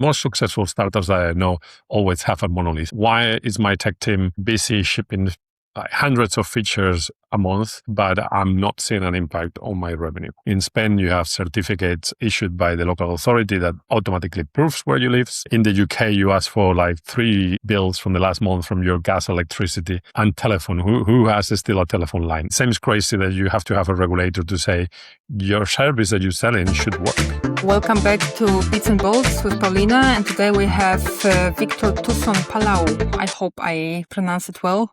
most successful startups that I know always have a monolith. Why is my tech team busy shipping hundreds of features a month, but I'm not seeing an impact on my revenue? In Spain, you have certificates issued by the local authority that automatically proves where you live. In the UK, you ask for like 3 bills from the last month from your gas, electricity, and telephone. Who has still a telephone line? Seems crazy that you have to have a regulator to say your service that you're selling should work. Welcome back to Bits and Bolts with Paulina, and today we have Victor Tuson Palau. I hope I pronounced it well.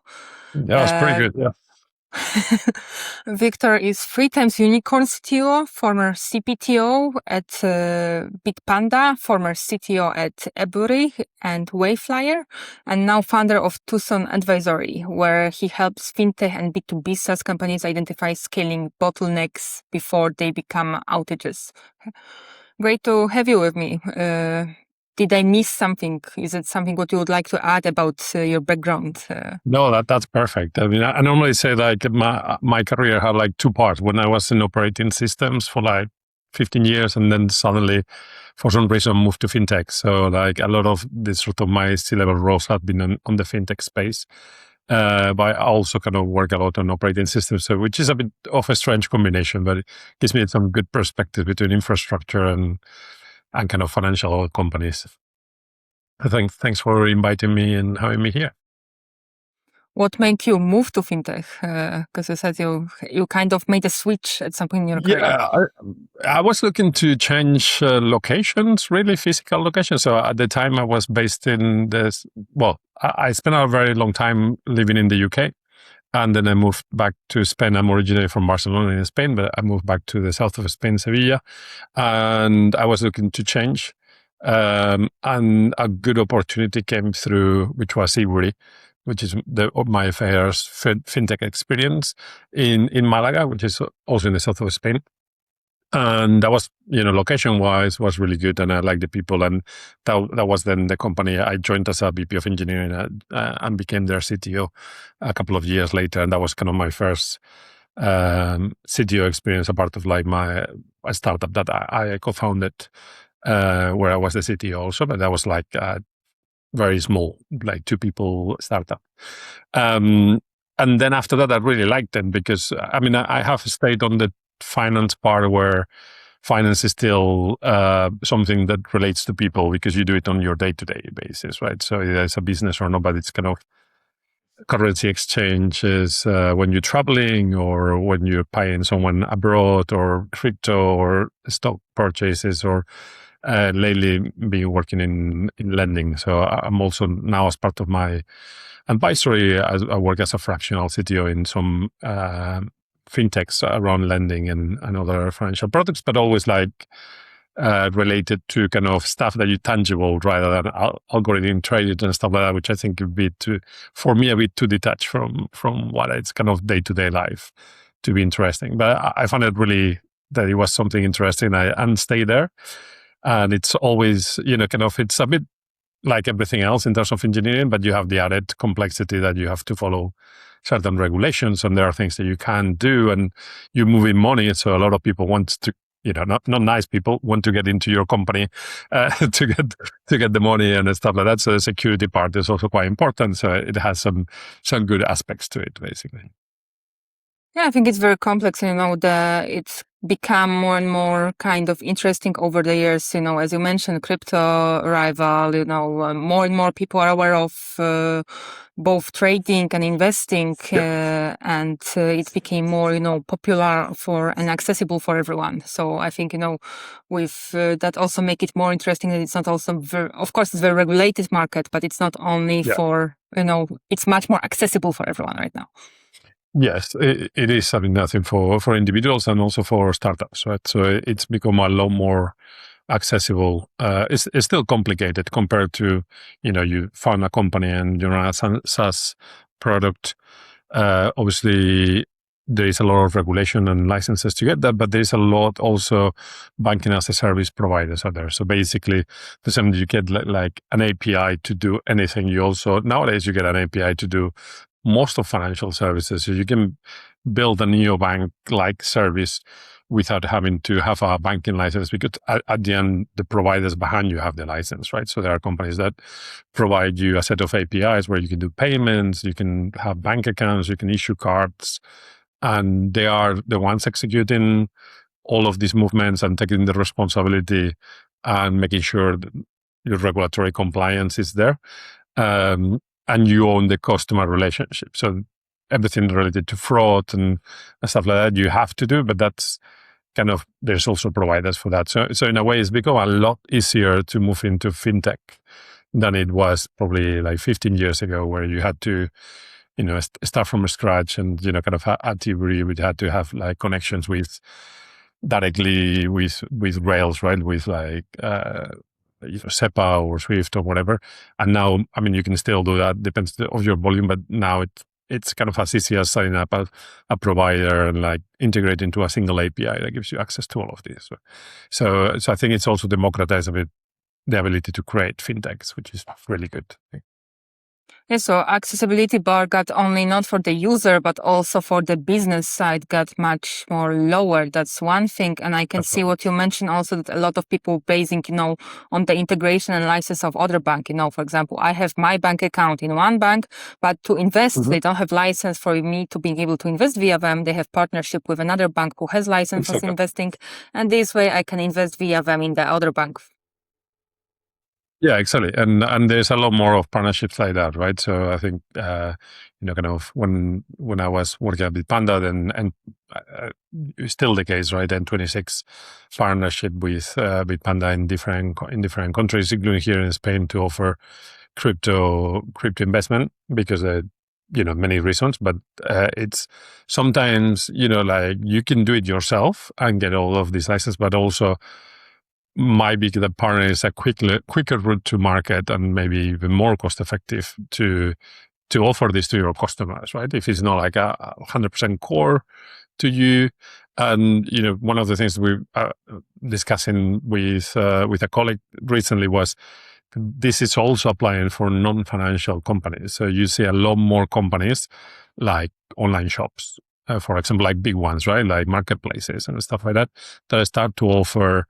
Yeah, it's pretty good, yeah. Victor is 3 times unicorn CTO, former CPTO at Bitpanda, former CTO at Ebury and Wayflyer, and now founder of Tuson Advisory, where he helps FinTech and B2B SaaS companies identify scaling bottlenecks before they become outages. Great to have you with me. Did I miss something? Is it something what you would like to add about your background? No, that's perfect. I mean, I normally say like my career had like 2 parts. When I was in operating systems for like 15 years, and then suddenly, for some reason, moved to FinTech. So like a lot of this sort of my C-level roles have been on the FinTech space. But I also kind of work a lot on operating systems, so which is a bit of a strange combination, but it gives me some good perspective between infrastructure and kind of financial companies. I think thanks for inviting me and having me here. What made you move to FinTech? Because you said you kind of made a switch at some point in your career. Yeah, I was looking to change locations, really physical locations. So at the time I was based in I spent a very long time living in the UK. And then I moved back to Spain. I'm originally from Barcelona in Spain, but I moved back to the south of Spain, Sevilla. And I was looking to change. And a good opportunity came through, which was Ebury, which is my first FinTech experience in Malaga, which is also in the south of Spain. And that was, location-wise, was really good, and I liked the people. And that was then the company I joined as a VP of engineering and became their CTO a couple of years later. And that was kind of my first CTO experience, a part of like a startup that I co-founded, where I was the CTO also, but that was like very small, like 2 people startup. And then after that, I really liked them because, I have stayed on the finance part where finance is still something that relates to people because you do it on your day-to-day basis, right? So it's a business or not, but it's kind of currency exchanges when you're traveling or when you're paying someone abroad, or crypto or stock purchases, or lately been working in lending. So I'm also now, as part of my advisory, I work as a fractional CTO in some fintechs around lending and other financial products, but always like related to kind of stuff that is tangible rather than algorithm traded and stuff like that, which I think would be for me a bit too detached from what it's kind of day-to-day life to be interesting. But I found it really that it was something interesting and stay there. And it's always, it's a bit like everything else in terms of engineering, but you have the added complexity that you have to follow certain regulations, and there are things that you can't do, and you're moving money. So a lot of people want to, not nice people want to get into your company to get the money and stuff like that. So the security part is also quite important. So it has some good aspects to it, basically. Yeah, I think it's very complex. It's become more and more kind of interesting over the years. As you mentioned, crypto rival. More and more people are aware of both trading and investing, and it became more, popular and accessible for everyone. So I think, with that also make it more interesting that it's not also of course, it's a very regulated market, but it's not only for, it's much more accessible for everyone right now. Yes, it is. Nothing for individuals and also for startups, right? So it's become a lot more accessible. It's still complicated compared to, you found a company and you run a SaaS product. Obviously, there is a lot of regulation and licenses to get that, but there is a lot also banking as a service providers out there. So basically, the same you get like an API to do anything. You also, nowadays, you get an API to do most of financial services. So you can build a neobank-like service without having to have a banking license, because at the end, the providers behind you have the license, right? So there are companies that provide you a set of APIs where you can do payments, you can have bank accounts, you can issue cards, and they are the ones executing all of these movements and taking the responsibility and making sure that your regulatory compliance is there. And you own the customer relationship. So everything related to fraud and stuff like that, you have to do, but that's kind of, there's also providers for that. So in a way, it's become a lot easier to move into fintech than it was probably like 15 years ago, where you had to, start from scratch and, kind of at Tiburi, we had to have like connections directly with Rails, right? With like, SEPA or Swift or whatever. And now, I mean, you can still do that, depends of your volume, but now it's kind of as easy as setting up a provider and like integrate into a single API that gives you access to all of this. So I think it's also democratized a bit the ability to create fintechs, which is really good. Yeah, so accessibility bar got only not for the user, but also for the business side got much more lower. That's one thing. And I can see what you mentioned also, that a lot of people basing, on the integration and license of other bank. For example, I have my bank account in one bank, but to invest, they don't have license for me to being able to invest via them. They have partnership with another bank who has license for investing. And this way I can invest via them in the other bank. Yeah, exactly. And there's a lot more of partnerships like that, right? So I think, kind of when I was working at Bitpanda, then, and it's still the case, right? And 26 partnership with Bitpanda in different countries, including here in Spain, to offer crypto investment, because many reasons, but it's sometimes, like you can do it yourself and get all of these licenses, but also might be the partner is a quicker route to market and maybe even more cost effective to offer this to your customers, right? If it's not like a 100% core to you. And, one of the things we discussing with a colleague recently was, this is also applying for non-financial companies. So you see a lot more companies like online shops, for example, like big ones, right? Like marketplaces and stuff like that start to offer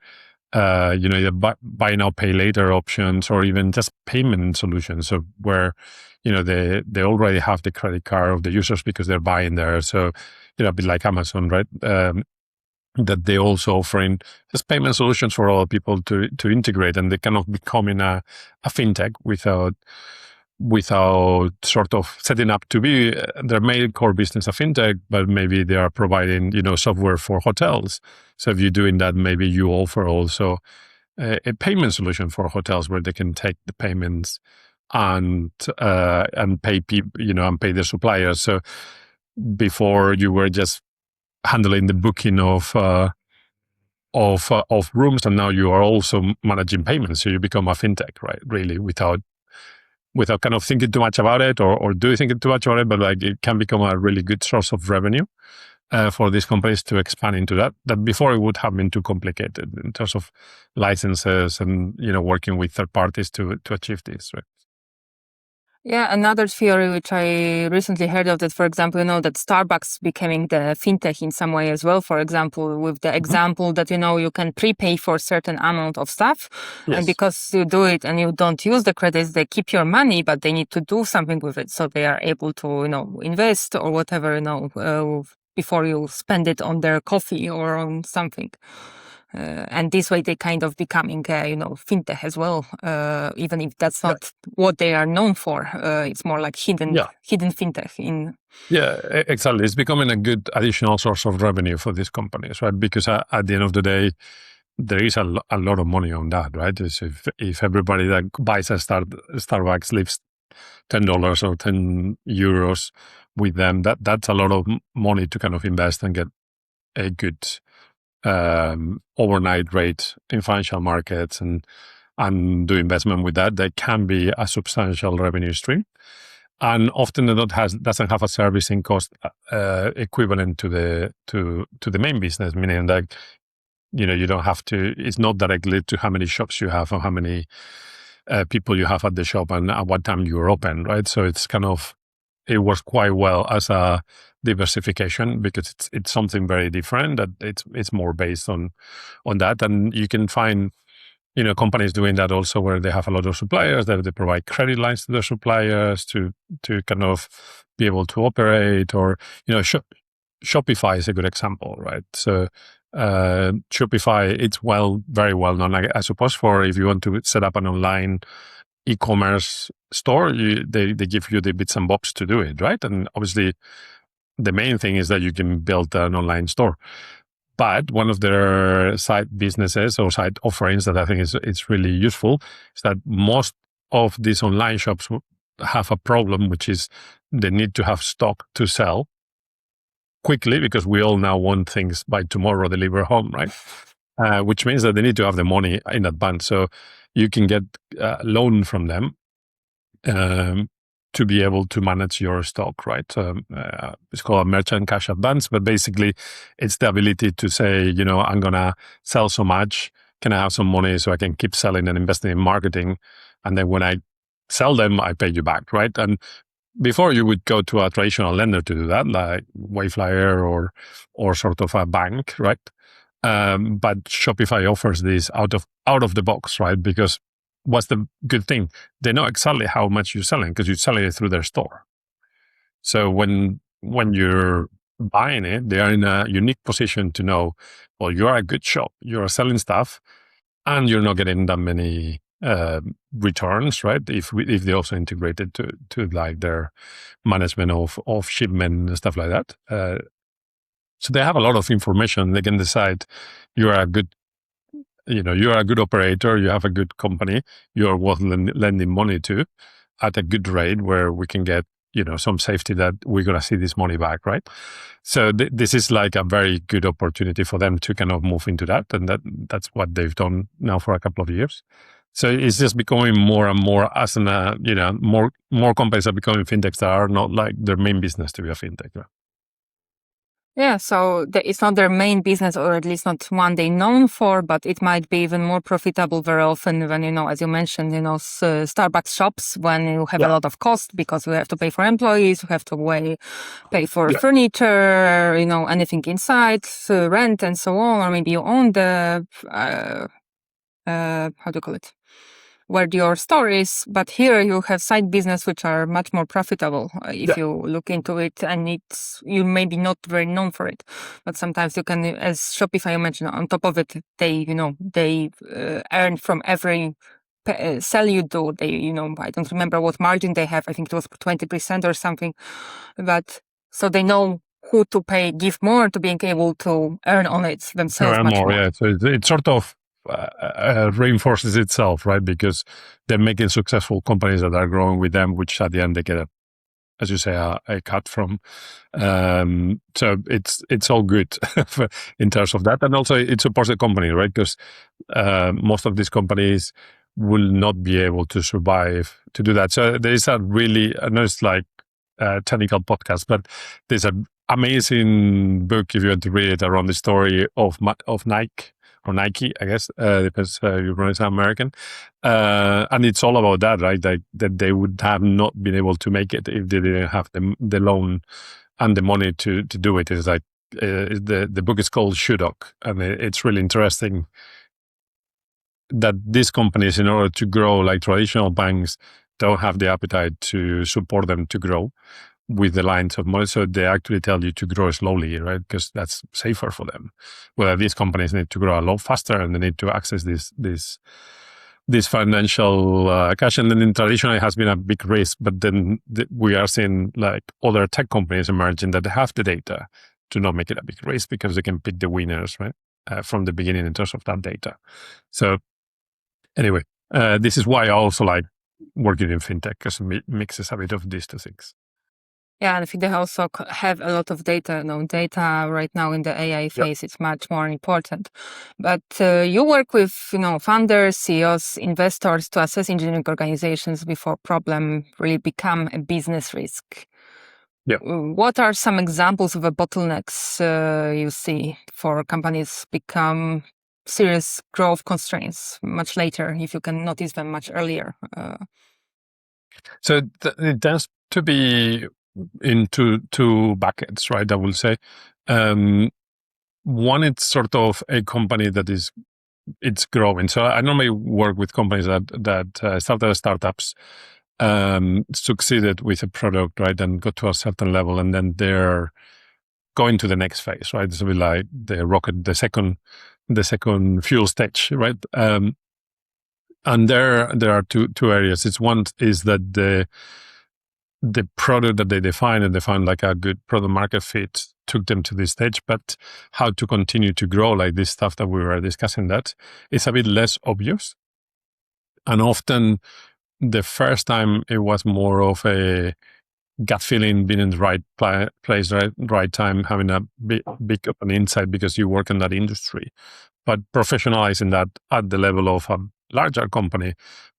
either buy now, pay later options, or even just payment solutions. So where, they already have the credit card of the users because they're buying there. So, a bit like Amazon, right? That they also offering just payment solutions for all people to integrate, and they kind of becoming a fintech without sort of setting up to be their main core business a fintech, but maybe they are providing, software for hotels. So if you're doing that, maybe you offer also a payment solution for hotels where they can take the payments and pay people, and pay their suppliers. So before you were just handling the booking of rooms, and now you are also managing payments. So you become a fintech, right? Really, without kind of thinking too much about it, or do you think too much about it, but like it can become a really good source of revenue for these companies to expand into that before it would have been too complicated in terms of licenses and, working with third parties to achieve this, right? Yeah, another theory which I recently heard of, that, for example, that Starbucks becoming the fintech in some way as well. For example, with the example that, you can prepay for a certain amount of stuff. Yes. And because you do it and you don't use the credits, they keep your money, but they need to do something with it. So they are able to, invest or whatever, before you spend it on their coffee or on something. And this way they kind of becoming, fintech as well, even if that's not what they are known for. It's more like hidden fintech. Exactly. It's becoming a good additional source of revenue for these companies, right? Because at the end of the day, there is a lot of money on that, right? So if everybody that buys a Starbucks leaves $10 or €10 with them, that's a lot of money to kind of invest and get a good overnight rate in financial markets and do investment with that. That can be a substantial revenue stream, and often it doesn't have a servicing cost equivalent to the main business, meaning that you don't have to. It's not directly to how many shops you have or how many people you have at the shop and at what time you're open, right? So it's kind of it works quite well as a diversification because it's something very different that it's more based on that. And you can find, companies doing that also where they have a lot of suppliers that they provide credit lines to their suppliers to kind of be able to operate, or, Shopify is a good example, right? So Shopify, it's very well known, I suppose, for if you want to set up an online e-commerce store, they give you the bits and bobs to do it, right? And obviously, the main thing is that you can build an online store. But one of their side businesses or side offerings that I think is really useful is that most of these online shops have a problem, which is they need to have stock to sell quickly, because we all now want things by tomorrow deliver home, right? Which means that they need to have the money in advance. So you can get a loan from them to be able to manage your stock, right? It's called a merchant cash advance, but basically it's the ability to say, I'm going to sell so much. Can I have some money so I can keep selling and investing in marketing? And then when I sell them, I pay you back, right? And before, you would go to a traditional lender to do that, like Wayflyer or sort of a bank, right? But Shopify offers this out of the box, right? Because what's the good thing? They know exactly how much you're selling because you're selling it through their store. So when you're buying it, they are in a unique position to know, well, you're a good shop, you're selling stuff, and you're not getting that many returns, right? If they also integrate it to like their management of shipment and stuff like that. So they have a lot of information. They can decide you're a good operator, you have a good company, you're worth lending money to at a good rate where we can get, some safety that we're going to see this money back, right? So this is like a very good opportunity for them to kind of move into that. And that's what they've done now for a couple of years. So it's just becoming more and more as more companies are becoming fintechs that are not like their main business to be a fintech. Right? Yeah, so it's not their main business, or at least not one they're known for, but it might be even more profitable very often when, as you mentioned, Starbucks shops, when you have a lot of cost because you have to pay for employees, you have to pay for furniture, anything inside, rent and so on, or maybe you own the, how do you call it? Where your store is, but here you have side business which are much more profitable if you look into it, and you may be not very known for it, but sometimes you can, as Shopify you mentioned, on top of it, they earn from every sell you do. They I don't remember what margin they have. I think it was 20% or something, but so they know who to give more to being able to earn on it themselves much more. Yeah, so it sort of reinforces itself, right? Because they're making successful companies that are growing with them, which at the end they get as you say, a cut from. So it's all good in terms of that, and also it supports the company, right? Because most of these companies will not be able to survive to do that. So there is I know it's like a technical podcast, but there's an amazing book if you want to read it around the story of Nike. Or Nike, I guess, because you pronounce American. And it's all about that, right? That they would have not been able to make it if they didn't have the loan and the money to do it. It's like, the book is called Shoe Dog, and it's really interesting that these companies, in order to grow like traditional banks, don't have the appetite to support them to grow with the lines of money. So they actually tell you to grow slowly, right? Because that's safer for them. Whether these companies need to grow a lot faster and they need to access this financial cash. And then in traditionally it has been a big risk, but then we are seeing like other tech companies emerging that have the data to not make it a big risk because they can pick the winners, right? From the beginning in terms of that data. So anyway, this is why I also like working in fintech, because it mixes a bit of these two things. Yeah, and I think they also have a lot of data. Data right now in the AI phase, it's much more important. But you work with, founders, CEOs, investors to assess engineering organizations before problem really become a business risk. Yeah. What are some examples of the bottlenecks you see for companies become serious growth constraints much later, if you can notice them much earlier? So it tends to be into two buckets, right? I will say. One, it's sort of a company that it's growing. So I normally work with companies that started as startups, succeeded with a product, right, and got to a certain level, and then they're going to the next phase, right? So we like the rocket, the second fuel stage, right? And there are two areas. It's one is that the product that they define and they find like a good product market fit took them to this stage, but how to continue to grow, like this stuff that we were discussing, that is a bit less obvious. And often the first time it was more of a gut feeling, being in the right place, right time, having a big of an insight because you work in that industry. But professionalizing that at the level of a larger company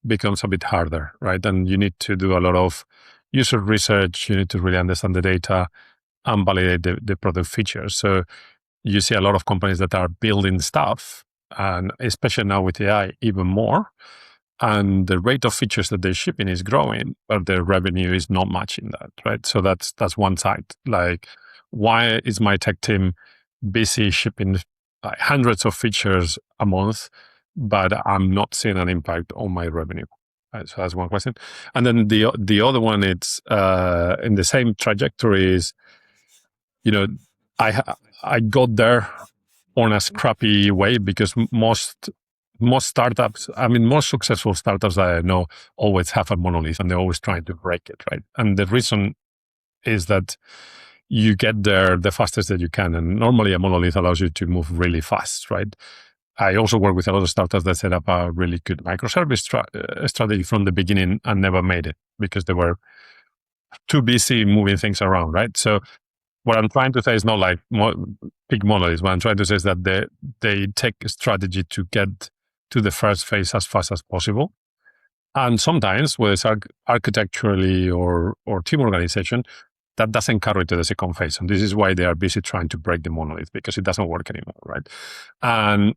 becomes a bit harder, right? And you need to do a lot of user research. You need to really understand the data and validate the product features. So you see a lot of companies that are building stuff, and especially now with AI, even more. And the rate of features that they're shipping is growing, but their revenue is not matching that, right? So that's one side. Like, why is my tech team busy shipping hundreds of features a month, but I'm not seeing an impact on my revenue? Right, so that's one question. And then the other one, it's in the same trajectory is, I got there on a scrappy way because most startups, most successful startups that I know always have a monolith and they're always trying to break it, right? And the reason is that you get there the fastest that you can. And normally a monolith allows you to move really fast, right? I also work with a lot of startups that set up a really good microservice strategy from the beginning and never made it because they were too busy moving things around, right? So what I'm trying to say is not like big monoliths. What I'm trying to say is that they take a strategy to get to the first phase as fast as possible. And sometimes, whether it's architecturally or team organization, that doesn't carry to the second phase. And this is why they are busy trying to break the monolith, because it doesn't work anymore, right? And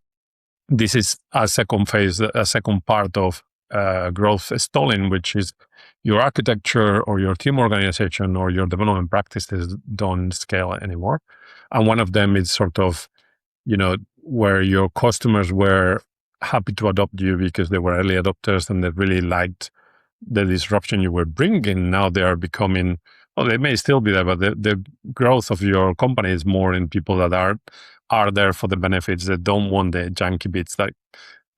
this is a second phase, a second part of growth stalling, which is your architecture or your team organization or your development practices don't scale anymore. And one of them is sort of, where your customers were happy to adopt you because they were early adopters and they really liked the disruption you were bringing. Now they are becoming, they may still be there, but the growth of your company is more in people that are there for the benefits, that don't want the junky bits, like,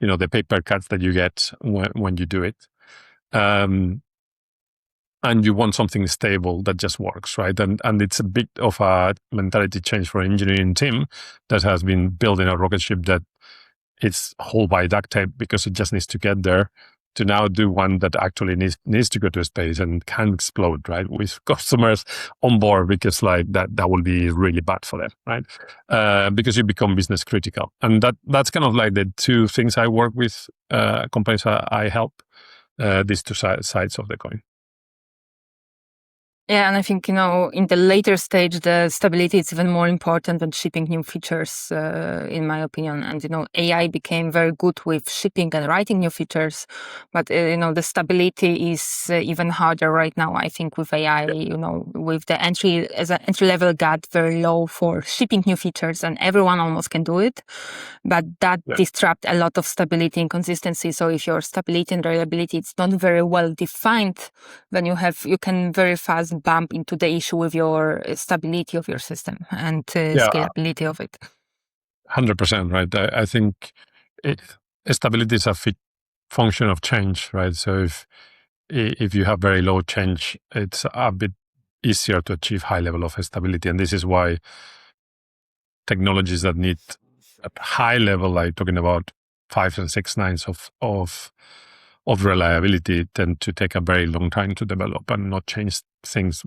the paper cuts that you get when you do it. And you want something stable that just works, right? And it's a bit of a mentality change for an engineering team that has been building a rocket ship that it's hauled by duct tape because it just needs to get there, to now do one that actually needs to go to space and can explode, right? With customers on board, because like that will be really bad for them, right? Because you become business critical. And that's kind of like the two things I work with companies I help, these two sides of the coin. Yeah, and I think, in the later stage, the stability is even more important than shipping new features, in my opinion. And, AI became very good with shipping and writing new features, but, the stability is even harder right now. I think with AI, with the entry level got very low for shipping new features, and everyone almost can do it. But that disrupt a lot of stability and consistency. So if your stability and reliability it's not very well defined, then you can very fast bump into the issue with your stability of your system and scalability of it. 100%, right? I think stability is a function of change, right? So if you have very low change, it's a bit easier to achieve high level of stability. And this is why technologies that need a high level, like talking about 5 and 6 nines of reliability, tend to take a very long time to develop and not change things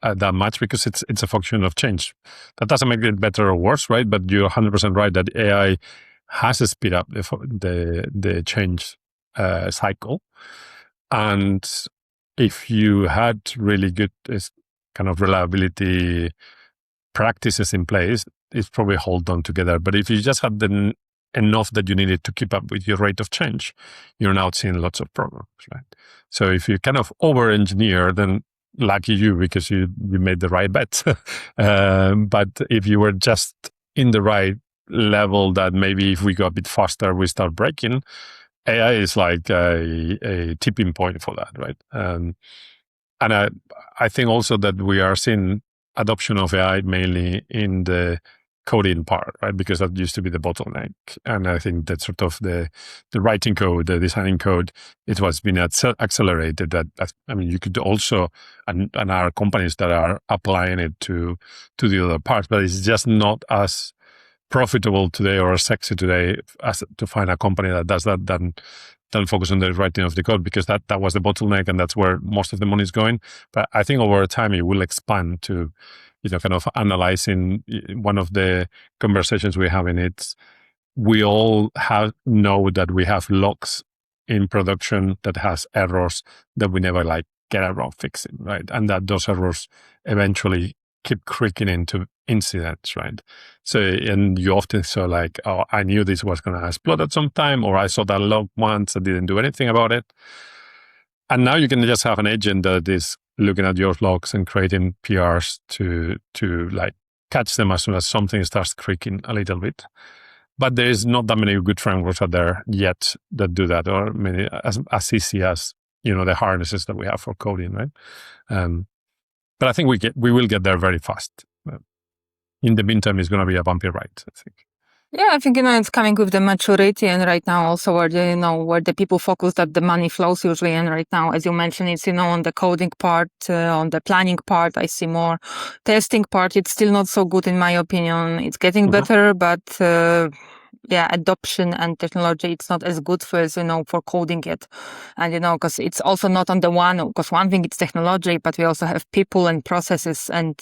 that much, because it's a function of change. That doesn't make it better or worse, right? But you're 100% right that AI has to speed up the change cycle. And if you had really good kind of reliability practices in place, it's probably hold on together. But if you just had enough that you needed to keep up with your rate of change, you're now seeing lots of problems, right? So if you kind of over-engineer, then lucky you, because you made the right bet. But if you were just in the right level, that maybe if we go a bit faster, we start breaking, AI is like a tipping point for that, right? And I think also that we are seeing adoption of AI mainly in the coding part, right? Because that used to be the bottleneck. And I think that sort of the writing code, the designing code, it was being accelerated. That I mean, you could also, and are companies that are applying it to the other parts, but it's just not as profitable today or sexy today as to find a company that does that than focus on the writing of the code, because that was the bottleneck and that's where most of the money is going. But I think over time it will expand to, kind of analyzing. One of the conversations we have in it, we all know that we have logs in production that has errors that we never get around fixing, right? And that those errors eventually keep creaking into incidents, right? So, and you often saw oh, I knew this was going to explode at some time, or I saw that log once, I didn't do anything about it. And now you can just have an agent that is looking at your logs and creating PRs to catch them as soon as something starts creaking a little bit. But there is not that many good frameworks out there yet that do that, or many as easy as the harnesses that we have for coding, right? But I think we will get there very fast. In the meantime, it's going to be a bumpy ride, I think. Yeah, I think, it's coming with the maturity, and right now also where the people focus that the money flows usually. And right now, as you mentioned, it's, on the coding part, on the planning part, I see more. Testing part, it's still not so good in my opinion. It's getting better, but adoption and technology, it's not as good for for coding yet. And, because it's also not on the because one thing it's technology, but we also have people and processes, and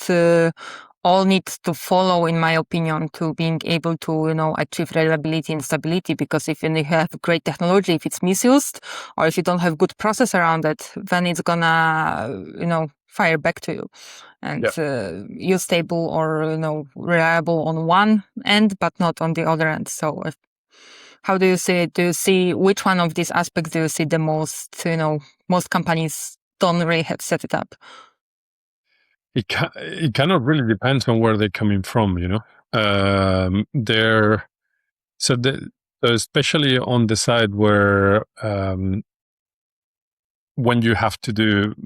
all needs to follow, in my opinion, to being able to, achieve reliability and stability. Because if you have great technology, if it's misused, or if you don't have good process around it, then it's gonna, fire back to you. And you're stable or, reliable on one end, but not on the other end. So how do you see it? Do you see which one of these aspects do you see the most, most companies don't really have set it up? It kind of really depends on where they're coming from, especially on the side where when you have to do,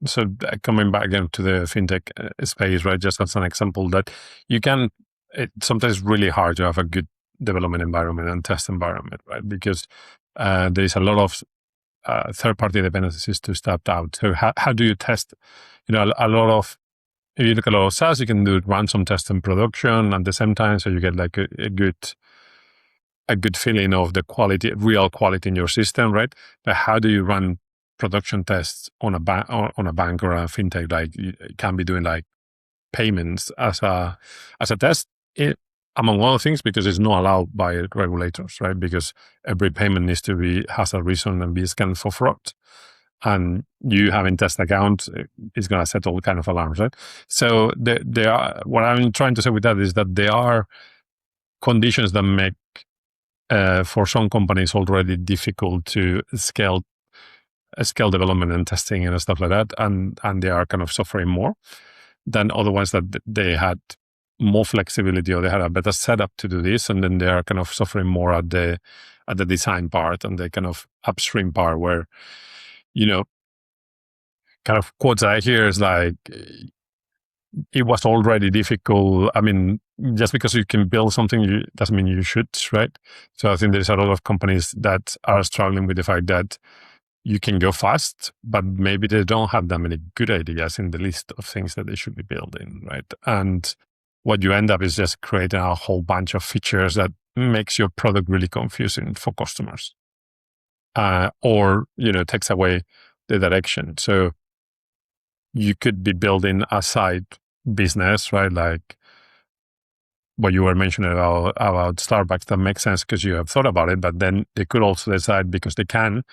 so coming back again to the FinTech space, right? Just as an example, that it's sometimes really hard to have a good development environment and test environment, right? Because there is a lot of third-party dependencies to step out. So how do you test? A lot of, if you look at a lot of SaaS, you can run some tests in production at the same time, so you get a good feeling of the real quality in your system, right? But how do you run production tests on a bank or a FinTech? You can be doing payments as a test, among other things, because it's not allowed by regulators, right? Because every payment needs to has a reason and be scanned for fraud. And you having test account is going to set all kind of alarms, right? So there are, what I'm trying to say with that is that there are conditions that make for some companies already difficult to scale development and testing and stuff like that, and they are kind of suffering more than other ones that they had more flexibility, or they had a better setup to do this, and then they are kind of suffering more at the design part and the kind of upstream part, where kind of quotes I hear is it was already difficult. I mean, just because you can build something doesn't mean you should, right? So I think there's a lot of companies that are struggling with the fact that you can go fast, but maybe they don't have that many good ideas in the list of things that they should be building, right? And what you end up is just creating a whole bunch of features that makes your product really confusing for customers, or takes away the direction. So you could be building a side business, right? Like what you were mentioning about Starbucks, that makes sense because you have thought about it, but then they could also decide, because they can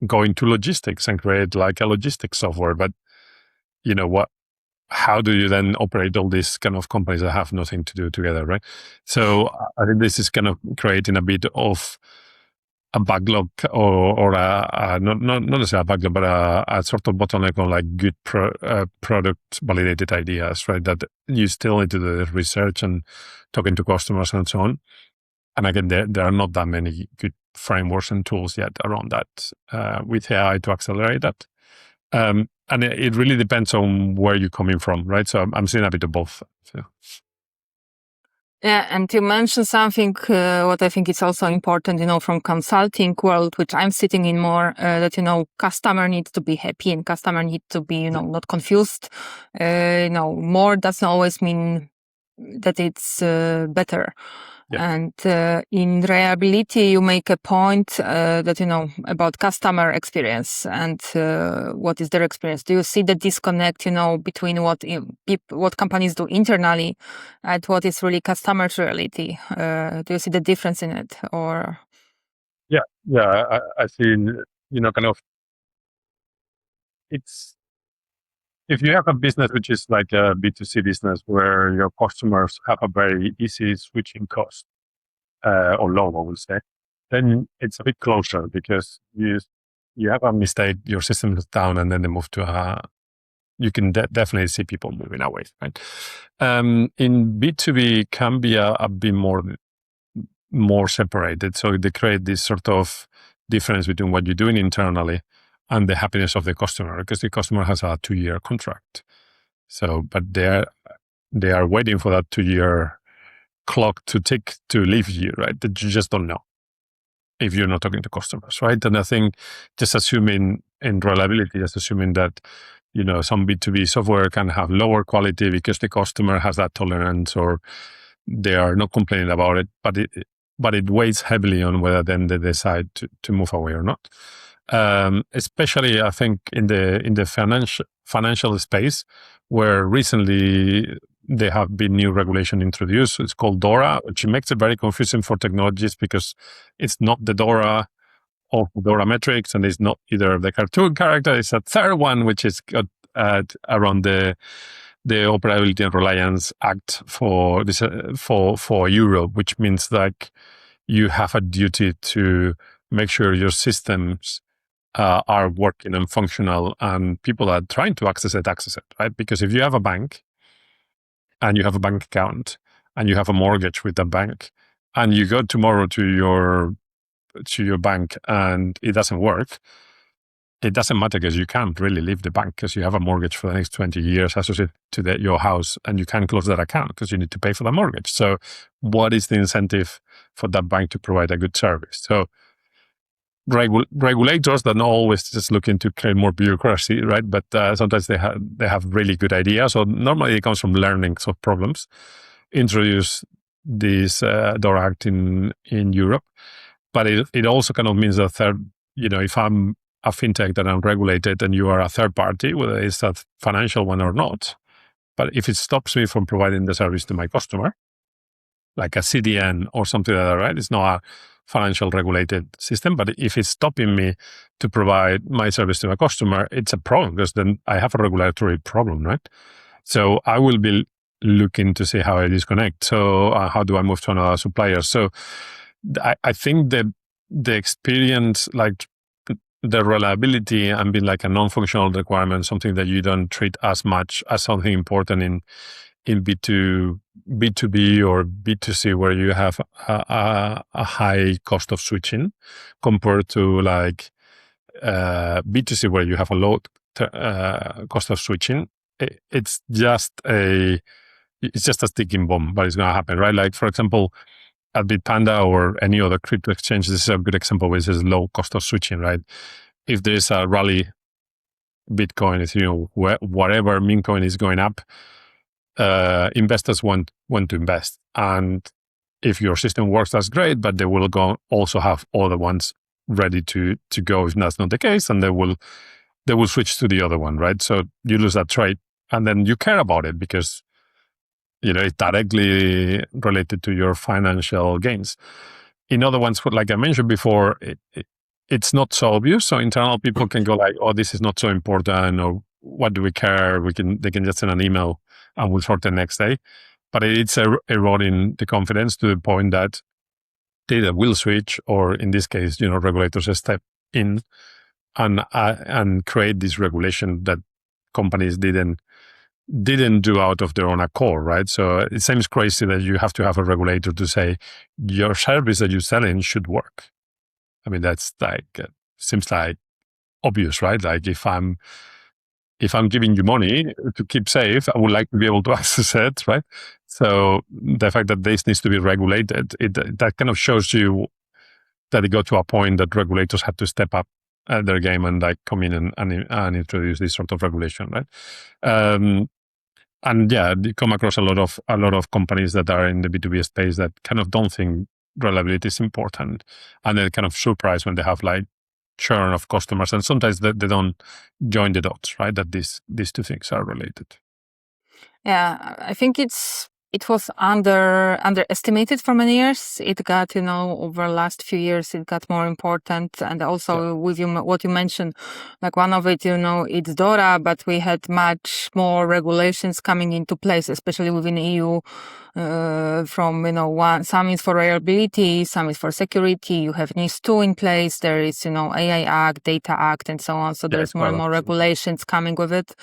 go into logistics and create a logistics software. But how do you then operate all these kind of companies that have nothing to do together, right? So I think this is kind of creating a bit of backlog or not necessarily a backlog, but a sort of bottleneck on like good product validated ideas, right? That you still need to do the research and talking to customers and so on. And again, there are not that many good frameworks and tools yet around that with AI to accelerate that. And it really depends on where you're coming from, right? So I'm seeing a bit of both. So. Yeah, and you mentioned something what I think is also important, from consulting world, which I'm sitting in more, that, customer needs to be happy and customer needs to be, not confused. More doesn't always mean that it's better. Yeah. And in reliability, you make a point that, about customer experience and what is their experience. Do you see the disconnect, between what companies do internally and what is really customer's reality? Do you see the difference in it? Or Yeah, I see, kind of, it's, if you have a business which is like a B2C business where your customers have a very easy switching cost, or low, I would say, then it's a bit closer because you have a mistake, your system is down, and then they move to you can definitely see people moving away, right? In B2B can be a bit more separated. So they create this sort of difference between what you're doing internally and the happiness of the customer, because the customer has a 2-year contract. So, but they are waiting for that 2-year clock to tick to leave you, right? That you just don't know if you're not talking to customers, right? And I think just assuming in reliability, just assuming that, some B2B software can have lower quality because the customer has that tolerance or they are not complaining about it, but it weighs heavily on whether then they decide to move away or not. Especially, I think, in the financial space, where recently there have been new regulation introduced. It's called DORA, which makes it very confusing for technologies because it's not the DORA of DORA metrics, and it's not either the cartoon character. It's a third one, which is around the Operability and Reliance Act for this for Europe, which means like you have a duty to make sure your systems are working and functional, and people are trying to access it, right? Because if you have a bank and you have a bank account and you have a mortgage with the bank, and you go tomorrow to your bank and it doesn't work, it doesn't matter because you can't really leave the bank because you have a mortgage for the next 20 years associated to your house, and you can't close that account because you need to pay for the mortgage. So what is the incentive for that bank to provide a good service? So regulators that not always just looking to create more bureaucracy, right? But sometimes they have really good ideas. So normally it comes from learning of problems. Introduce this DORA Act in Europe, but it also kind of means that if I'm a fintech that I'm regulated and you are a third party, whether it's a financial one or not, but if it stops me from providing the service to my customer, like a CDN or something like that, right? It's not a financial regulated system, but if it's stopping me to provide my service to my customer, it's a problem because then I have a regulatory problem, right? So I will be looking to see how I disconnect. So how do I move to another supplier? So I think the experience, like the reliability and being like a non-functional requirement, something that you don't treat as much as something important in B2B or B2C, where you have a high cost of switching compared to like B2C, where you have a low cost of switching. It's just a sticking bomb, but it's going to happen, right? Like, for example, at Bitpanda or any other crypto exchange, this is a good example where this low cost of switching, right? If there's a rally, Bitcoin is, whatever meme coin is going up, investors want to invest. And if your system works, that's great, but they will also have other ones ready to go if that's not the case, and they will switch to the other one, right? So you lose that trade, and then you care about it because it's directly related to your financial gains. In other ones, like I mentioned before, it's not so obvious. So internal people can go like, "Oh, this is not so important," or "What do we care?" They can just send an email and we'll sort the next day. But it's eroding the confidence to the point that either will switch, or in this case, regulators step in and create this regulation that companies didn't do out of their own accord, right? So it seems crazy that you have to have a regulator to say your service that you're selling should work. I mean, that's seems like obvious, right? Like if I'm giving you money to keep safe, I would like to be able to access it, right? So the fact that this needs to be regulated, that kind of shows you that it got to a point that regulators had to step up their game and come in and introduce this sort of regulation, right? And yeah, you come across a lot of companies that are in the B2B space that kind of don't think reliability is important, and they're kind of surprised when they have churn of customers, and sometimes they don't join the dots, right? That these two things are related. Yeah, I think it was underestimated for many years. It got, over the last few years, it got more important. And also with what you mentioned, one of it, it's DORA, but we had much more regulations coming into place, especially within EU, from, some is for reliability, some is for security. You have NIS2 in place. There is, AI Act, Data Act, and so on. So there's more and more regulations coming with it.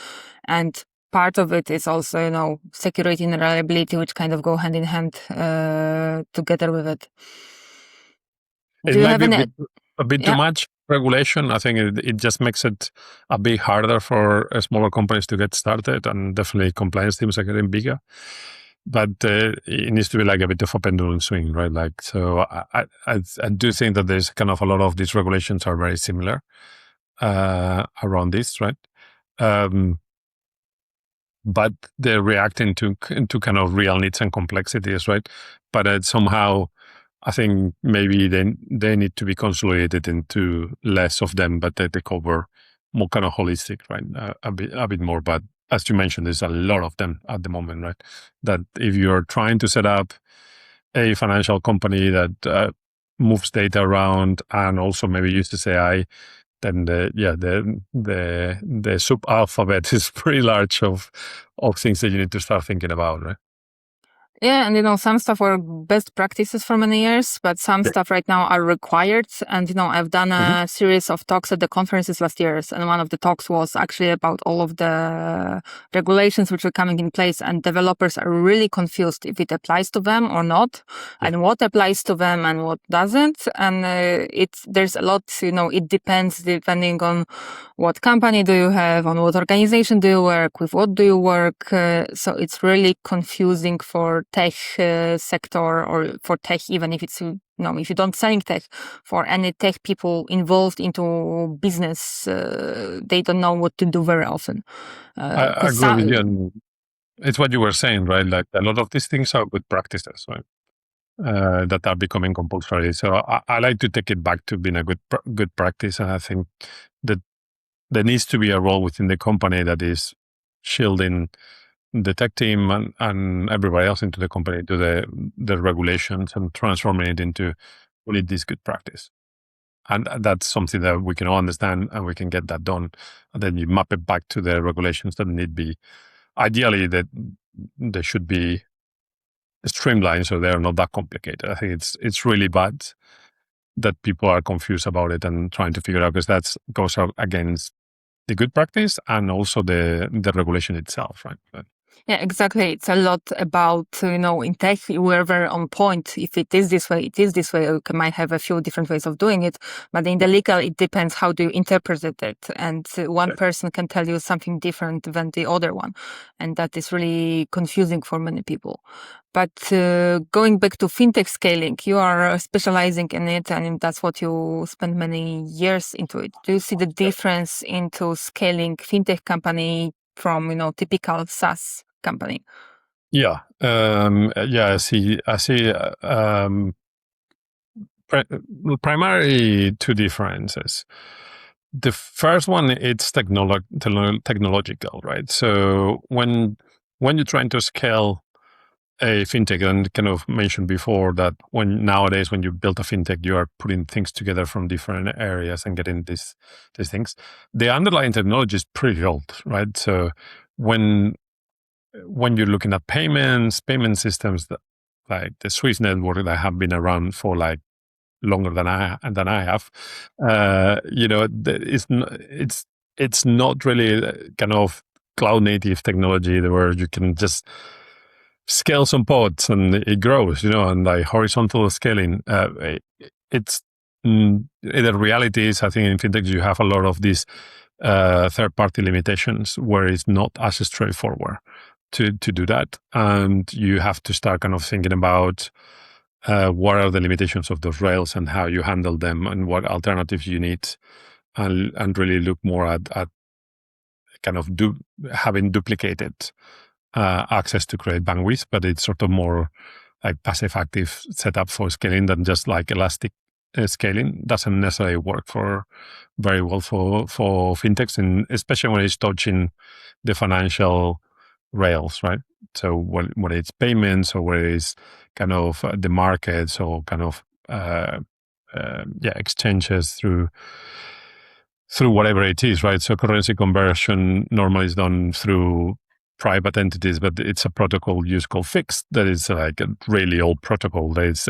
And part of it is also, security and reliability, which kind of go hand in hand together with it. Do you have a bit too much regulation? I think it just makes it a bit harder for smaller companies to get started, and definitely compliance teams are getting bigger. But it needs to be a bit of a pendulum swing, right? So I do think that there's kind of a lot of these regulations are very similar around this, right? But they're reacting to kind of real needs and complexities, right? But somehow, I think maybe they need to be consolidated into less of them, but they cover more kind of holistic, right? A bit more. But as you mentioned, there's a lot of them at the moment, right? That if you're trying to set up a financial company that moves data around and also maybe uses AI, then the sub alphabet is pretty large of things that you need to start thinking about, right? Yeah, and some stuff were best practices for many years, but some stuff right now are required. And I've done a series of talks at the conferences last year, and one of the talks was actually about all of the regulations which are coming in place, and developers are really confused if it applies to them or not, and what applies to them and what doesn't. And there's a lot, it depends depending on what company do you have, on what organization do you work, with what do you work. So it's really confusing for tech sector, or for tech, even if it's, if you don't selling tech, for any tech people involved into business, they don't know what to do very often. I agree with you. And it's what you were saying, right? A lot of these things are good practices, right? That are becoming compulsory. So I like to take it back to being a good practice. And I think that there needs to be a role within the company that is shielding the tech team and everybody else into the company to the regulations, and transforming it into really this good practice. And that's something that we can all understand, and we can get that done. And then you map it back to the regulations that need be, ideally, that they should be streamlined so they're not that complicated. I think it's really bad that people are confused about it and trying to figure out, because that goes out against the good practice and also the regulation itself, right? Yeah, exactly. It's a lot about, in tech, we're very on point. If it is this way, it is this way. You might have a few different ways of doing it. But in the legal, it depends how do you interpret it. And one person can tell you something different than the other one. And that is really confusing for many people. But going back to fintech scaling, you are specializing in it, and that's what you spent many years into it. Do you see the difference into scaling fintech company from, typical SaaS company? Yeah. I see. Primarily two differences. The first one, it's technological, right? So when you're trying to scale a fintech, and kind of mentioned before that nowadays when you build a fintech, you are putting things together from different areas and getting these things. The underlying technology is pretty old, right? So when you're looking at payment systems that, like the Swiss network, that have been around for longer than I have. It's not really kind of cloud native technology where you can just scale some pods and it grows, and like horizontal scaling. The reality is, I think in fintech you have a lot of these third-party limitations where it's not as straightforward to do that, and you have to start kind of thinking about what are the limitations of those rails and how you handle them and what alternatives you need, and really look more at kind of having duplicated access to create bandwidth, but it's sort of more like passive active setup for scaling than just like elastic scaling. Doesn't necessarily work very well for fintechs, and especially when it's touching the financial rails, right? So when it's payments or where it's kind of the markets or kind of exchanges through whatever it is, right? So currency conversion normally is done through private entities, but it's a protocol used called Fixed that is like a really old protocol. It's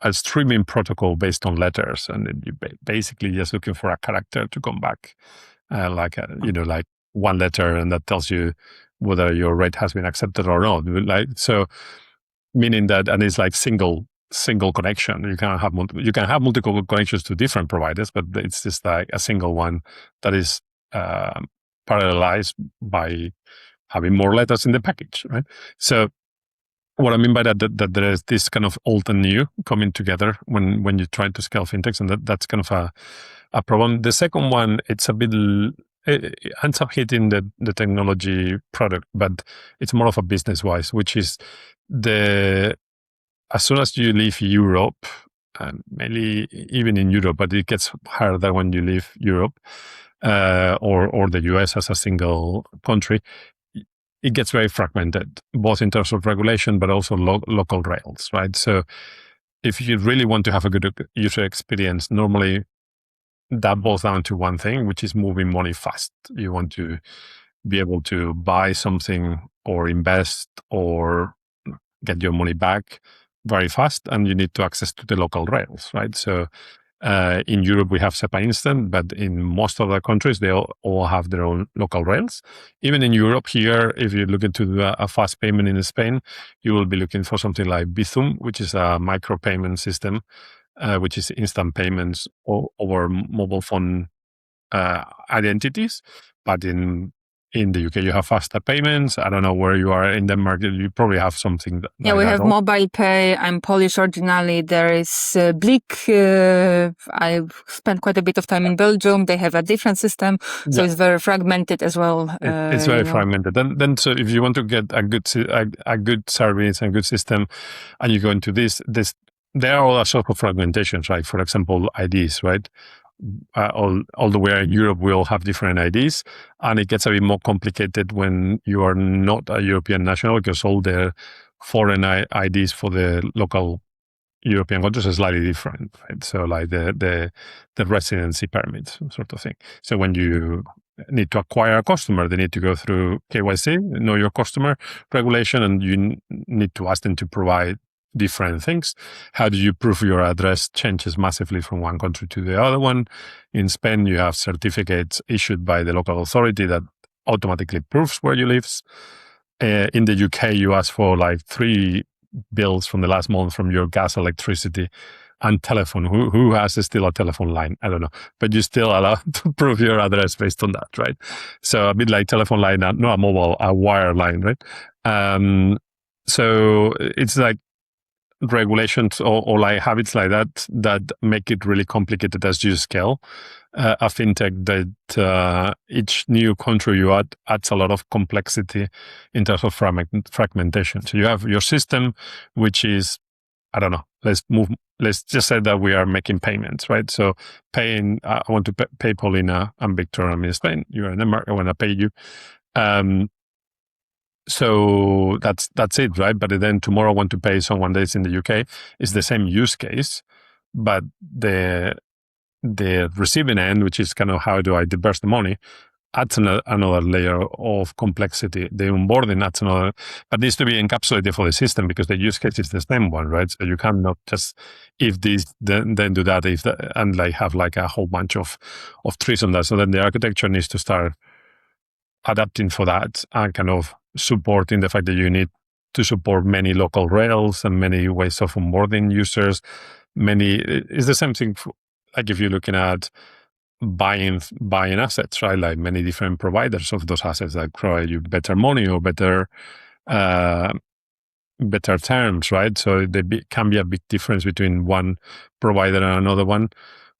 a streaming protocol based on letters, and you basically just looking for a character to come back, like one letter, and that tells you whether your rate has been accepted or not. Like, so meaning that, and it's like single connection. You can have multiple connections to different providers, but it's just like a single one that is parallelized by having more letters in the package, right? So what I mean by that there is this kind of old and new coming together when you try to scale fintechs, and that's kind of a problem. The second one, it ends up hitting the technology product, but it's more of a business wise, which is as soon as you leave Europe, and mainly even in Europe, but it gets harder when you leave Europe or the US as a single country. It gets very fragmented, both in terms of regulation, but also local rails, right? So if you really want to have a good user experience, normally that boils down to one thing, which is moving money fast. You want to be able to buy something or invest or get your money back very fast, and you need to access to the local rails, right? So in Europe, we have SEPA Instant, but in most other countries, they all have their own local rails. Even in Europe here, if you're looking to do a fast payment in Spain, you will be looking for something like Bizum, which is a micro payment system, which is instant payments over mobile phone identities. But in the UK, you have faster payments. I don't know where you are in Denmark. You probably have something like that. Yeah, we have mobile pay. I'm Polish originally. There is Blik. I've spent quite a bit of time in Belgium. They have a different system, so it's very fragmented as well. It's very fragmented. Then, so if you want to get a good service and good system, and you go into this, there are all sorts of fragmentations, right? For example, IDs, right? Although we're in Europe, we all have different IDs, and it gets a bit more complicated when you are not a European national, because all the foreign IDs for the local European countries are slightly different, right? So like the residency permit sort of thing. So when you need to acquire a customer, they need to go through KYC, know your customer regulation, and you need to ask them to provide different things. How do you prove your address changes massively from one country to the other one? In Spain, you have certificates issued by the local authority that automatically proves where you live. In the UK, you ask for like 3 bills from the last month from your gas, electricity, and telephone. Who has still a telephone line? I don't know, but you're still allowed to prove your address based on that, right? So a bit like telephone line, not a mobile, a wire line, right? So it's like regulations or like habits like that make it really complicated as you scale a fintech, that each new country you adds a lot of complexity in terms of fragmentation. So you have your system, which is, I don't know, let's just say that we are making payments, right? So paying, I want to pay Paulina and Victor. I'm in Spain, you're in Denmark, I want to pay you. So that's it, right? But then tomorrow I want to pay someone that's in the UK. It's the same use case, but the receiving end, which is kind of how do I disperse the money, adds another layer of complexity. The onboarding adds another, but needs to be encapsulated for the system because the use case is the same one, right? So you cannot just if this then do that and like have like a whole bunch of trees on that. So then the architecture needs to start adapting for that and kind of supporting the fact that you need to support many local rails and many ways of onboarding users. It's the same thing like if you're looking at buying assets, right? Like many different providers of those assets that provide you better money or better terms, right? So there can be a big difference between one provider and another one,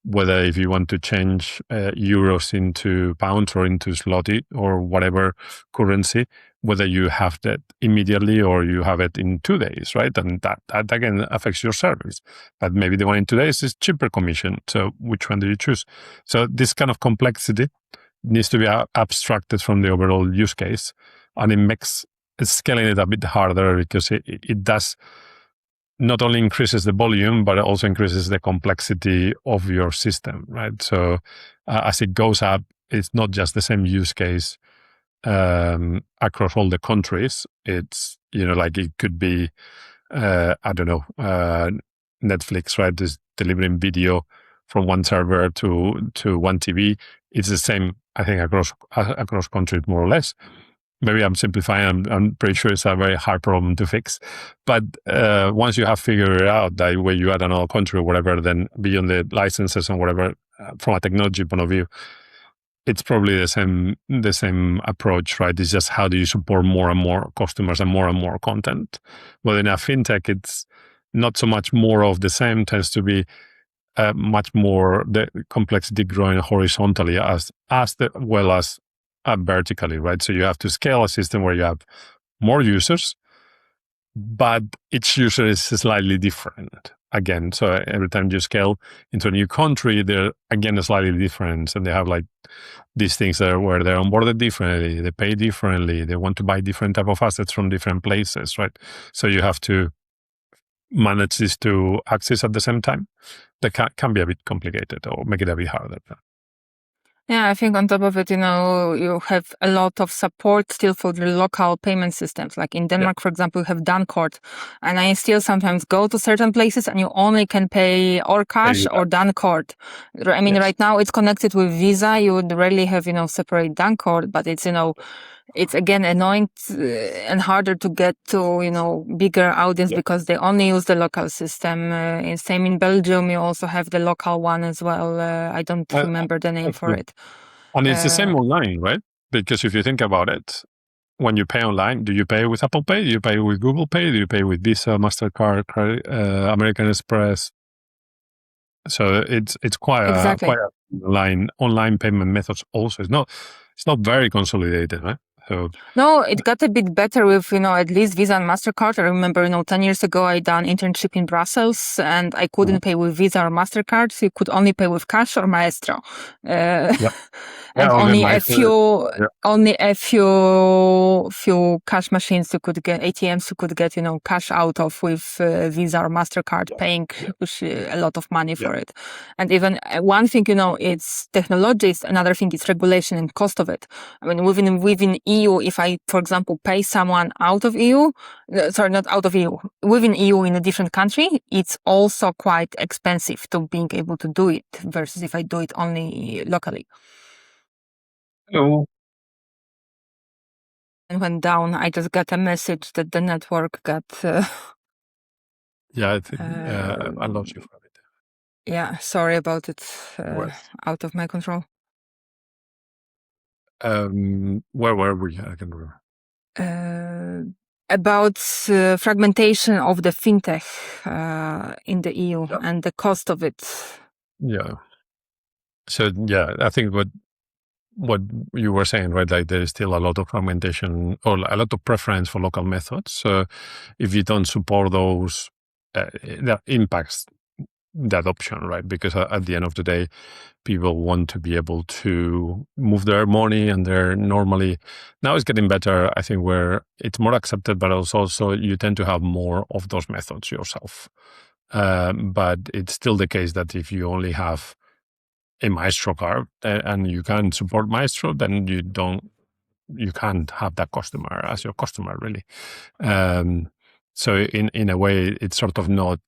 whether if you want to change euros into pounds or into zloty or whatever currency, whether you have that immediately or you have it in 2 days, right? And that again affects your service. But maybe the one in 2 days is cheaper commission. So which one do you choose? So this kind of complexity needs to be abstracted from the overall use case. And it makes scaling it a bit harder because it does not only increases the volume, but it also increases the complexity of your system, right? So as it goes up, it's not just the same use case across all the countries. It's, like it could be, I don't know, Netflix, right? Is delivering video from one server to one TV. It's the same, I think, across countries more or less. Maybe I'm simplifying. I'm pretty sure it's a very hard problem to fix. But once you have figured it out, that way you add another country or whatever, then beyond the licenses and whatever, from a technology point of view, it's probably the same approach, right? It's just how do you support more and more customers and more content. Well, in a fintech, it's not so much more of the same. Tends to be much more the complexity growing horizontally as well as vertically, right? So you have to scale a system where you have more users, but each user is slightly different. Again, so every time you scale into a new country, they're again slightly different, and they have like these things where they're onboarded differently, they pay differently, they want to buy different type of assets from different places, right? So you have to manage these two axes at the same time. That can be a bit complicated or make it a bit harder. Yeah, I think on top of it, you have a lot of support still for the local payment systems. Like in Denmark, for example, you have Dankort. And I still sometimes go to certain places and you only can pay or cash or Dankort. I mean, right now it's connected with Visa. You would rarely have, separate Dankort, but it's, it's again annoying and harder to get to, bigger audience because they only use the local system. Same in Belgium, you also have the local one as well. I don't remember the name for it. And it's the same online, right? Because if you think about it, when you pay online, do you pay with Apple Pay? Do you pay with Google Pay? Do you pay with Visa, MasterCard, American Express? So it's quite a online payment methods also. It's not very consolidated, right? So, no, it got a bit better with, at least Visa and MasterCard. I remember, 10 years ago, I done internship in Brussels and I couldn't pay with Visa or MasterCard. So you could only pay with cash or Maestro. And only a few cash machines you could get, ATMs you could get, cash out of with Visa or MasterCard, paying a lot of money for it. And even one thing, it's technology, another thing is regulation and cost of it. I mean, within EU, if I, for example, pay someone out of EU, not out of EU, within EU in a different country, it's also quite expensive to being able to do it versus if I do it only locally. Hello. And went down. I just got a message that the network got. Yeah, I think I lost you for a bit. Yeah, sorry about it. Out of my control. Where were we? I can remember. About fragmentation of the fintech in the EU and the cost of it. Yeah. So I think what you were saying, right? Like there is still a lot of fragmentation or a lot of preference for local methods. So if you don't support those, that impacts the adoption, right? Because at the end of the day, people want to be able to move their money, and they're normally now it's getting better. I think where it's more accepted, but also you tend to have more of those methods yourself. But it's still the case that if you only have a Maestro car and you can't support Maestro, then you can't have that customer as your customer, really. So in a way, it's sort of not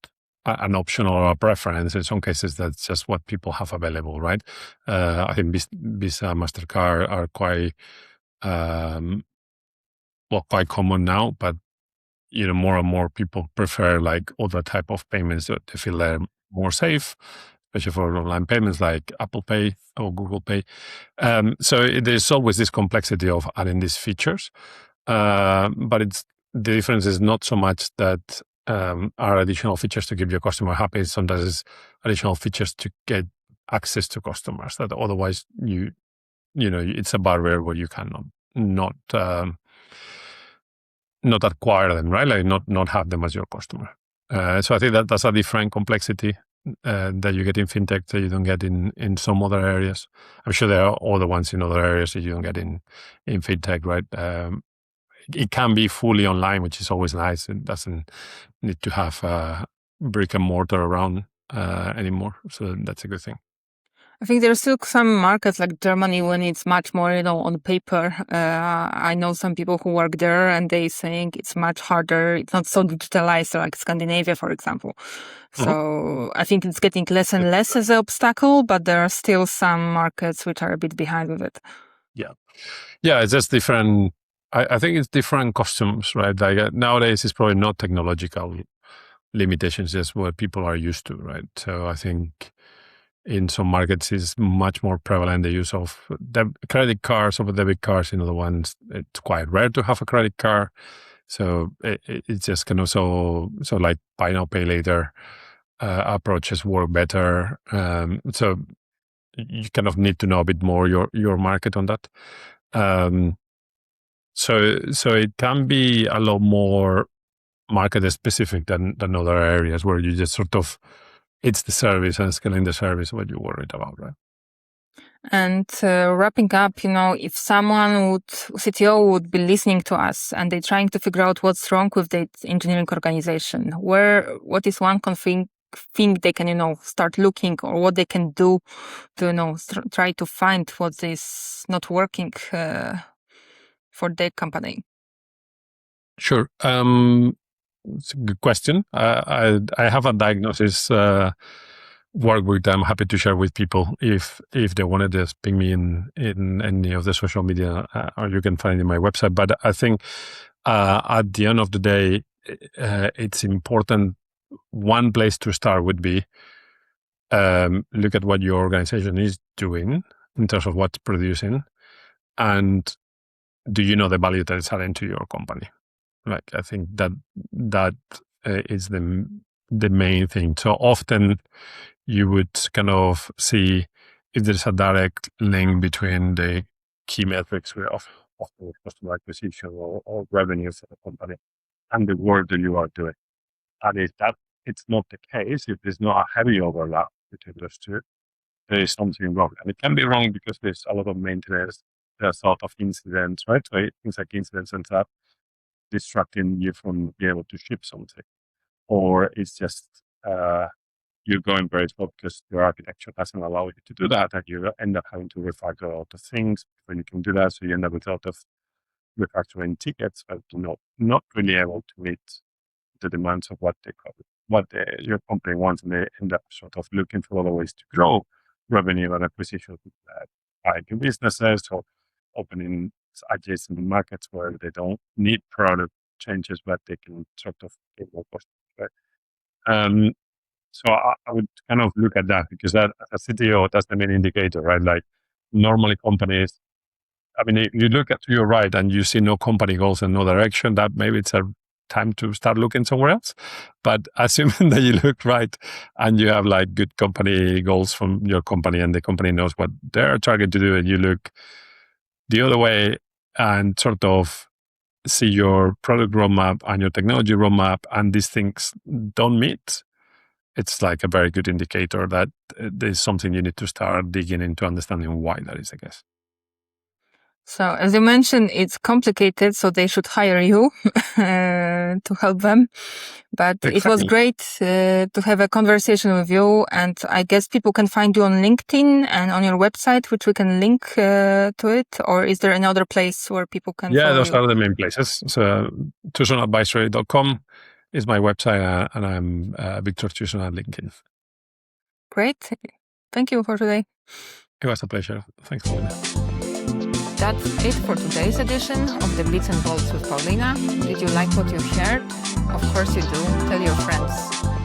an option or a preference. In some cases, that's just what people have available, right? I think Visa, MasterCard are quite quite common now, but more and more people prefer like other type of payments that they feel they're more safe, especially for online payments like Apple Pay or Google Pay. So there's always this complexity of adding these features, but the difference is not so much that are additional features to keep your customer happy. Sometimes it's additional features to get access to customers that otherwise it's a barrier where you cannot not acquire them, right? Like not have them as your customer. So I think that's a different complexity that you get in fintech that you don't get in some other areas. I'm sure there are other ones in other areas that you don't get in fintech, right? It can be fully online, which is always nice. It doesn't need to have brick and mortar around anymore. So that's a good thing. I think there's still some markets like Germany when it's much more, on paper. I know some people who work there and they saying it's much harder. It's not so digitalized like Scandinavia, for example. So I think it's getting less and less as an obstacle, but there are still some markets which are a bit behind with it. Yeah, it's just different. I think it's different customs, right? Like nowadays, it's probably not technological limitations, just what people are used to, right? So I think in some markets is much more prevalent the use of credit cards over debit cards. The ones, it's quite rare to have a credit card. So it's just kind of so like buy now, pay later approaches work better. So you kind of need to know a bit more your market on that. So it can be a lot more market specific than other areas where you just sort of, it's the service and scaling the service what you're worried about, right? And wrapping up, if CTO would be listening to us and they're trying to figure out what's wrong with the engineering organization, what is one thing they can, start looking, or what they can do to, try to find what is not working for their company? Sure. It's a good question. I have a diagnosis workbook that I'm happy to share with people if they wanted to ping me in any of the social media, or you can find it in my website. But I think at the end of the day, it's important. One place to start would be look at what your organization is doing in terms of what's producing, and do you know the value that it's adding to your company? Like, I think that is the main thing. So often you would kind of see if there's a direct link between the key metrics of customer acquisition or revenue for the company and the work that you are doing. And if that it's not the case, if there's not a heavy overlap between those two, there is something wrong. And it can be wrong because there's a lot of maintenance, there's a lot of incidents, right? So things like incidents and stuff distracting you from being able to ship something. Or it's just you're going very slow because your architecture doesn't allow you to do that, and you end up having to refactor a lot of things before you can do that. So you end up with a lot of refactoring tickets, but not really able to meet the demands of what your company wants, and they end up sort of looking for other ways to grow revenue and acquisition, buying new businesses or opening adjacent markets where they don't need product changes, but they can sort of get more customers, right? So I would kind of look at that, because that as a CTO, that's the main indicator, right? Like normally companies, I mean, if you look at to your right and you see no company goes in no direction, that maybe it's a time to start looking somewhere else. But assuming that you look right and you have like good company goals from your company and the company knows what they're targeted to do, and you look the other way and sort of see your product roadmap and your technology roadmap and these things don't meet, it's like a very good indicator that there's something you need to start digging into understanding why that is the case. So as you mentioned, it's complicated, so they should hire you to help them. But It was great to have a conversation with you. And I guess people can find you on LinkedIn and on your website, which we can link to it. Or is there another place where people can follow those you? are the main places. So tusonadvisory.com is my website, and I'm Victor Tuson at LinkedIn. Great. Thank you for today. It was a pleasure. Thanks, Paulina. That's it for today's edition of the Bits and Bolts with Paulina. Did you like what you heard? Of course you do. Tell your friends.